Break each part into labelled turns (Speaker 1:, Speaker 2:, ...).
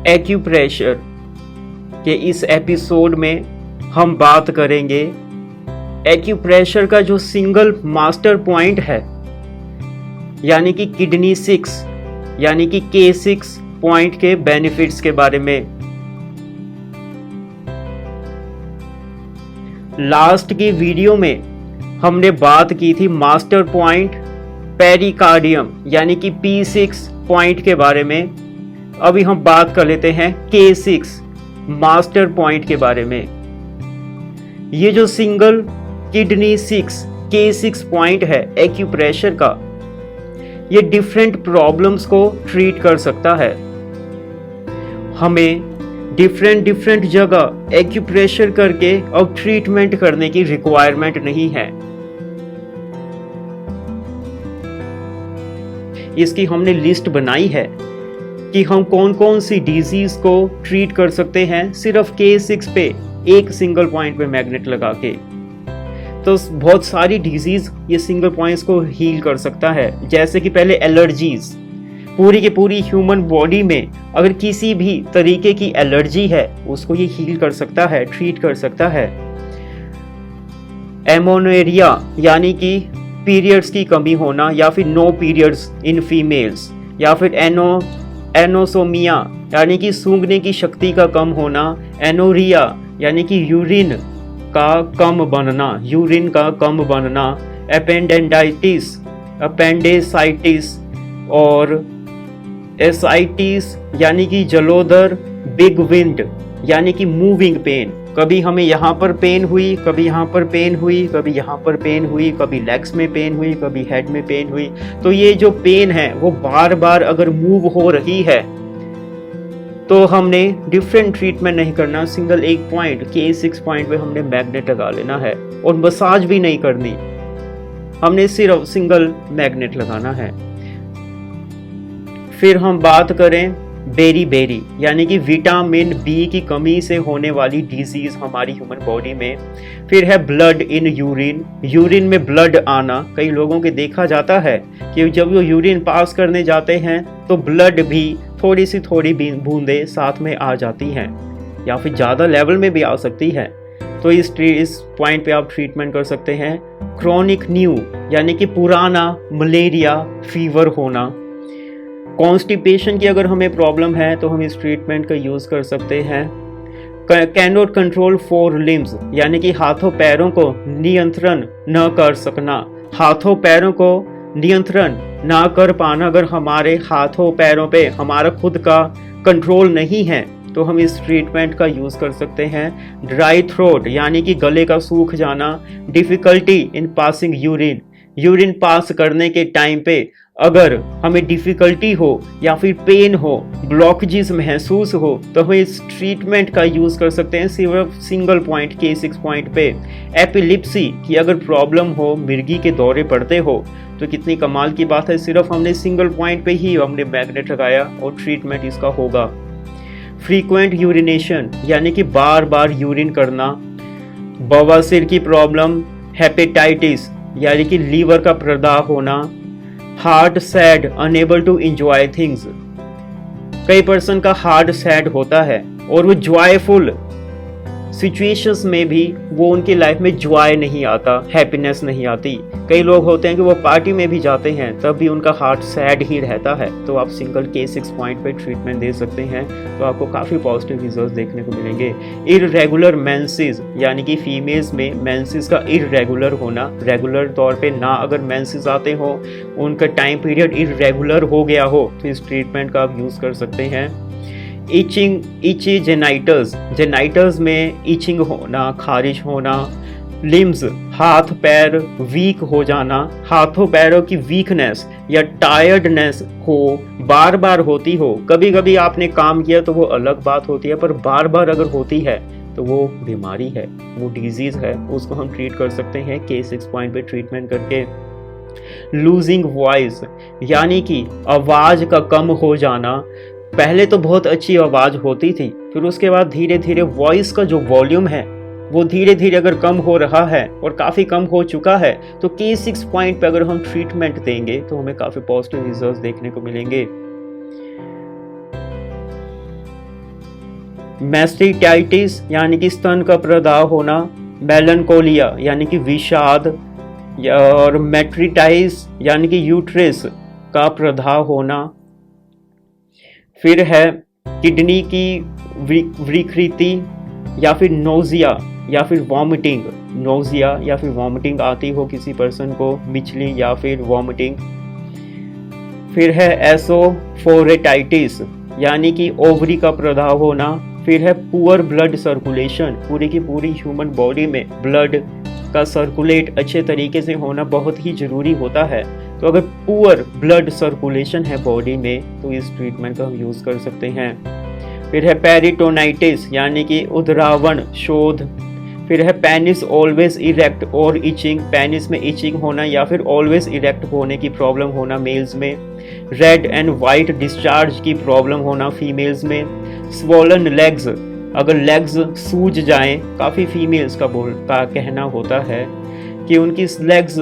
Speaker 1: Acupressure के इस episode में हम बात करेंगे एक्यूप्रेशर का जो सिंगल मास्टर पॉइंट है, यानी कि किडनी 6 यानी कि K6 पॉइंट के बेनिफिट्स के बारे में। लास्ट की वीडियो में हमने बात की थी मास्टर पॉइंट पेरिकार्डियम यानी कि P6 पॉइंट के बारे में। अभी हम बात कर लेते हैं K6 मास्टर पॉइंट के बारे में। ये जो सिंगल किडनी 6 K6 पॉइंट है एक्यूप्रेशर का, ये डिफरेंट प्रॉब्लम्स को ट्रीट कर सकता है। हमें डिफरेंट जगह एक्यूप्रेशर करके अब ट्रीटमेंट करने की रिक्वायरमेंट नहीं है। इसकी हमने लिस्ट बनाई है कि हम कौन कौन सी डिजीज को ट्रीट कर सकते हैं सिर्फ K6 पे एक सिंगल पॉइंट पे मैग्नेट लगा के। तो बहुत सारी डिजीज ये सिंगल पॉइंट्स को हील कर सकता है। जैसे कि पहले एलर्जीज, पूरी की पूरी ह्यूमन बॉडी में अगर किसी भी तरीके की एलर्जी है उसको ये हील कर सकता है, ट्रीट कर सकता है। एमोनेरिया यानी कि पीरियड्स की कमी होना या फिर नो पीरियड्स इन फीमेल्स, या फिर एनोसोमिया यानी कि सूंघने की शक्ति का कम होना, एनोरिया यानी कि यूरिन का कम बनना, अपेंडिसाइटिस और एसाइटिस यानी कि जलोदर, बिग विंड यानी कि मूविंग पेन। कभी हमें यहाँ पर पेन हुई, कभी यहाँ पर पेन हुई, कभी यहाँ पर पेन हुई, कभी लेग्स में पेन हुई, कभी हेड में पेन हुई। तो ये जो पेन है वो बार बार अगर मूव हो रही है तो हमने डिफरेंट ट्रीटमेंट नहीं करना, सिंगल एक पॉइंट K6 पॉइंट पे हमने मैग्नेट लगा लेना है और मसाज भी नहीं करनी, हमने सिर्फ सिंगल मैग्नेट लगाना है। फिर हम बात करें बेरी यानी कि विटामिन बी की कमी से होने वाली डिजीज हमारी ह्यूमन बॉडी में। फिर है ब्लड इन यूरिन में ब्लड आना। कई लोगों के देखा जाता है कि जब वो यूरिन पास करने जाते हैं तो ब्लड भी थोड़ी बूंदे साथ में आ जाती हैं या फिर ज़्यादा लेवल में भी आ सकती है। तो इस पॉइंट पे आप ट्रीटमेंट कर सकते हैं। क्रॉनिक न्यू यानी कि पुराना मलेरिया फीवर होना। कॉन्स्टिपेशन की अगर हमें प्रॉब्लम है तो हम इस ट्रीटमेंट का यूज़ कर सकते हैं। कैन नॉट कंट्रोल 4 लिम्स यानी कि हाथों पैरों को नियंत्रण न कर सकना। हाथों पैरों को नियंत्रण ना कर पाना, अगर हमारे हाथों पैरों पे हमारा खुद का कंट्रोल नहीं है तो हम इस ट्रीटमेंट का यूज़ कर सकते हैं। ड्राई थ्रोट यानी कि गले का सूख जाना। Difficulty in passing urine pass करने के टाइम पे अगर हमें डिफ़िकल्टी हो या फिर पेन हो, ब्लॉकेजेस महसूस हो तो हम इस ट्रीटमेंट का यूज़ कर सकते हैं सिर्फ सिंगल पॉइंट K6 पॉइंट पे। एपिलिप्सी की अगर प्रॉब्लम हो, मिर्गी के दौरे पड़ते हो, तो कितनी कमाल की बात है, सिर्फ हमने सिंगल पॉइंट पे ही हमने मैग्नेट लगाया और ट्रीटमेंट इसका होगा। फ्रीक्वेंट यूरिनेशन यानी कि बार बार यूरिन करना। बवासीर की प्रॉब्लम, हेपेटाइटिस यानी कि लीवर का प्रदाह होना। Heart sad, unable to enjoy things. कई पर्सन का हार्ट सैड होता है और वो जॉयफुल सिचुएशंस में भी वो उनकी लाइफ में जॉय नहीं आता, हैप्पीनेस नहीं आती। कई लोग होते हैं कि वो पार्टी में भी जाते हैं तब भी उनका हार्ट सैड ही रहता है। तो आप सिंगल K6 पॉइंट पे ट्रीटमेंट दे सकते हैं तो आपको काफ़ी पॉजिटिव रिजल्ट देखने को मिलेंगे। इररेगुलर मेंसेस यानी कि फीमेल्स में मेंसेस का इररेगुलर होना, रेगुलर तौर पे ना अगर मेंसेस आते हो, उनका टाइम पीरियड इररेगुलर हो गया हो तो इस ट्रीटमेंट का आप यूज़ कर सकते हैं। इची जेनाइटर्स में इचिंग होना, खारिश होना। लिम्स, हाथ पैर वीक हो जाना। हाथों पैरों की वीकनेस या टायर्डनेस हो, बार बार होती हो। कभी कभी आपने काम किया तो वो अलग बात होती है, पर बार बार अगर होती है तो वो बीमारी है, वो डिजीज है, उसको हम ट्रीट कर सकते हैं K6 पॉइंट पे ट्रीटमेंट करके। लूजिंग वॉइस यानी कि आवाज का कम हो जाना। पहले तो बहुत अच्छी आवाज होती थी, फिर उसके बाद धीरे धीरे वॉइस का जो वॉल्यूम है वो धीरे धीरे अगर कम हो रहा है और काफ़ी कम हो चुका है तो K6 पॉइंट पे अगर हम ट्रीटमेंट देंगे तो हमें काफ़ी पॉजिटिव रिजल्ट्स देखने को मिलेंगे। मैस्टिटाइटिस यानी कि स्तन का प्रदाह होना, मेलनकोलिया यानी कि विषाद, और मैट्रिटाइस यानी कि यूट्रस का प्रदाह होना। फिर है किडनी की विकृति या फिर नोजिया या फिर वॉमिटिंग, नोजिया या फिर वॉमिटिंग आती हो किसी पर्सन को, मिचली या फिर वॉमिटिंग। फिर है एसोफोरेटाइटिस यानी कि ओवरी का प्रदाह होना। फिर है पुअर ब्लड सर्कुलेशन, पूरी की पूरी ह्यूमन बॉडी में ब्लड का सर्कुलेट अच्छे तरीके से होना बहुत ही ज़रूरी होता है। तो अगर पुअर ब्लड सर्कुलेशन है बॉडी में तो इस ट्रीटमेंट का हम यूज़ कर सकते हैं। फिर है पेरिटोनाइटिस यानी कि उदरावन शोध। फिर है पेनिस ऑलवेज इरेक्ट और इचिंग, पेनिस में इचिंग होना या फिर ऑलवेज इरेक्ट होने की प्रॉब्लम होना मेल्स में। रेड एंड वाइट डिस्चार्ज की प्रॉब्लम होना फीमेल्स में। स्वॉलन लेग्स, अगर लेग्स सूज जाएं, काफ़ी फीमेल्स का कहना होता है कि उनकी लेग्स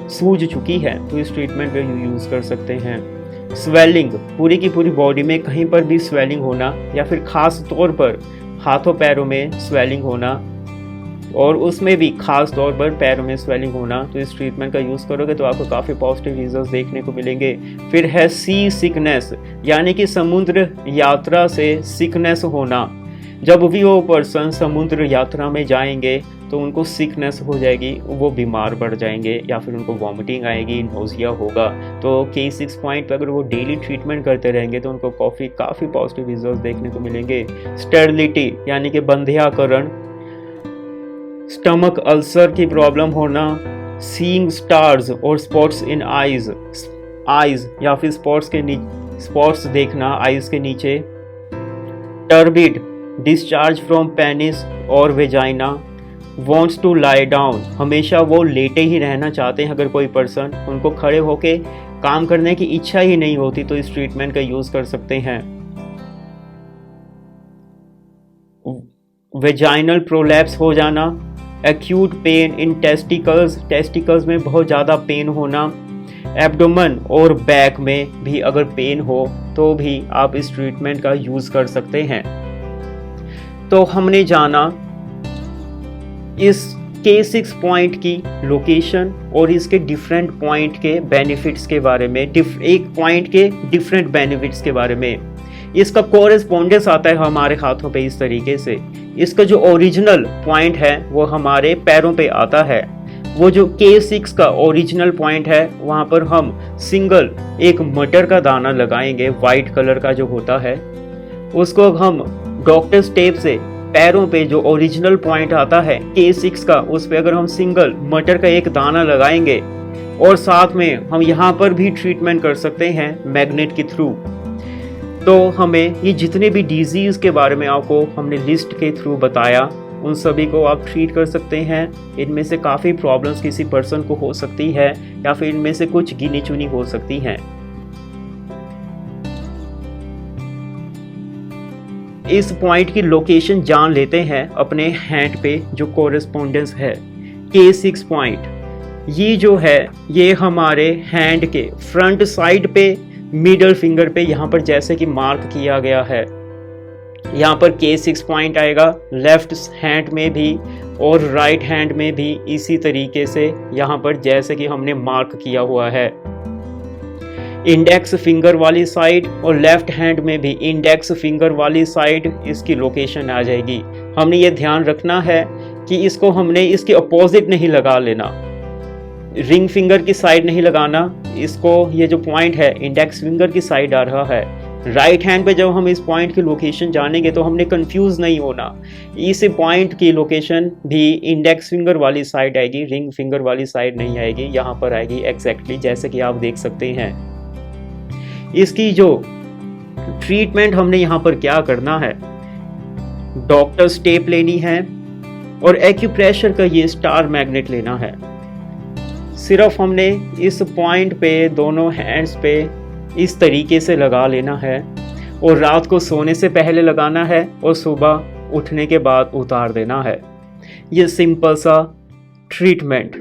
Speaker 1: सूज चुकी है, तो इस ट्रीटमेंट का यूज़ कर सकते हैं। स्वेलिंग, पूरी की पूरी बॉडी में कहीं पर भी स्वेलिंग होना या फिर खास तौर पर हाथों पैरों में स्वेलिंग होना, और उसमें भी खास तौर पर पैरों में स्वेलिंग होना, तो इस ट्रीटमेंट का यूज़ करोगे तो आपको काफ़ी पॉजिटिव रिजल्ट्स देखने को मिलेंगे। फिर है सी सिकनेस यानी कि समुद्र यात्रा से सिकनेस होना। जब भी वो पर्सन समुद्र यात्रा में जाएंगे तो उनको सिकनेस हो जाएगी, वो बीमार पड़ जाएंगे या फिर उनको वॉमिटिंग आएगी, नोजिया होगा। तो K6 पॉइंट पर अगर वो डेली ट्रीटमेंट करते रहेंगे तो उनको काफ़ी पॉजिटिव रिजल्ट्स देखने को मिलेंगे। स्टेरिलिटी यानी कि बंध्याकरण, स्टमक अल्सर की प्रॉब्लम होना, सीइंग स्टार्स और स्पॉट्स इन आइज या फिर स्पॉट्स देखना आइज के नीचे। टर्बिड डिस्चार्ज फ्रॉम पेनिस और vagina. Wants to lie down, हमेशा वो लेटे ही रहना चाहते हैं अगर कोई पर्सन, उनको खड़े होके काम करने की इच्छा ही नहीं होती, तो इस ट्रीटमेंट का यूज़ कर सकते हैं। वेजाइनल प्रोलैप्स हो जाना, acute pain in testicles, testicles में बहुत ज़्यादा पेन होना। एब्डोमेन और बैक में भी अगर पेन हो तो भी आप इस ट्रीटमेंट का यूज़ कर सकते हैं। तो हमने जाना इस K6 पॉइंट की लोकेशन और इसके डिफरेंट पॉइंट के बेनिफिट्स के बारे में, एक पॉइंट के डिफरेंट बेनिफिट्स के बारे में। इसका कोरेस्पोंडेंस आता है हमारे हाथों पे इस तरीके से। इसका जो ओरिजिनल पॉइंट है वो हमारे पैरों पे आता है। वो जो K6 का ओरिजिनल पॉइंट है वहाँ पर हम सिंगल एक मटर का दाना लगाएंगे, वाइट कलर का जो होता है, उसको हम डॉक्टर्स टेप से पैरों पे जो ओरिजिनल पॉइंट आता है K6 का, उस पे अगर हम सिंगल मटर का एक दाना लगाएंगे और साथ में हम यहाँ पर भी ट्रीटमेंट कर सकते हैं मैग्नेट के थ्रू, तो हमें ये जितने भी डिजीज़ के बारे में आपको हमने लिस्ट के थ्रू बताया उन सभी को आप ट्रीट कर सकते हैं। इनमें से काफ़ी प्रॉब्लम्स किसी पर्सन को हो सकती है या फिर इनमें से कुछ गिनी चुनी हो सकती हैं। इस पॉइंट की लोकेशन जान लेते हैं अपने हैंड पे जो कोरेस्पोंडेंस है। K6 पॉइंट ये जो है ये हमारे हैंड के फ्रंट साइड पे मिडल फिंगर पे यहाँ पर जैसे कि मार्क किया गया है, यहाँ पर K6 पॉइंट आएगा। लेफ्ट हैंड में भी और राइट हैंड में भी इसी तरीके से यहाँ पर जैसे कि हमने मार्क किया हुआ है। इंडेक्स फिंगर वाली साइड और लेफ्ट हैंड में भी इंडेक्स फिंगर वाली साइड इसकी लोकेशन आ जाएगी। हमने ये ध्यान रखना है कि इसको हमने इसके अपोजिट नहीं लगा लेना, रिंग फिंगर की साइड नहीं लगाना इसको। ये जो पॉइंट है इंडेक्स फिंगर की साइड आ रहा है। राइट हैंड पे जब हम इस पॉइंट की लोकेशन जानेंगे तो हमने कंफ्यूज नहीं होना, इस पॉइंट की लोकेशन भी इंडेक्स फिंगर वाली साइड आएगी, रिंग फिंगर वाली साइड नहीं आएगी, यहाँ पर आएगी एग्जैक्टली जैसे कि आप देख सकते हैं। इसकी जो ट्रीटमेंट हमने यहाँ पर क्या करना है, डॉक्टर स्टेप लेनी है और एक्यूप्रेशर का ये स्टार मैग्नेट लेना है। सिर्फ हमने इस पॉइंट पे दोनों हैंड्स पे इस तरीके से लगा लेना है और रात को सोने से पहले लगाना है और सुबह उठने के बाद उतार देना है। ये सिंपल सा ट्रीटमेंट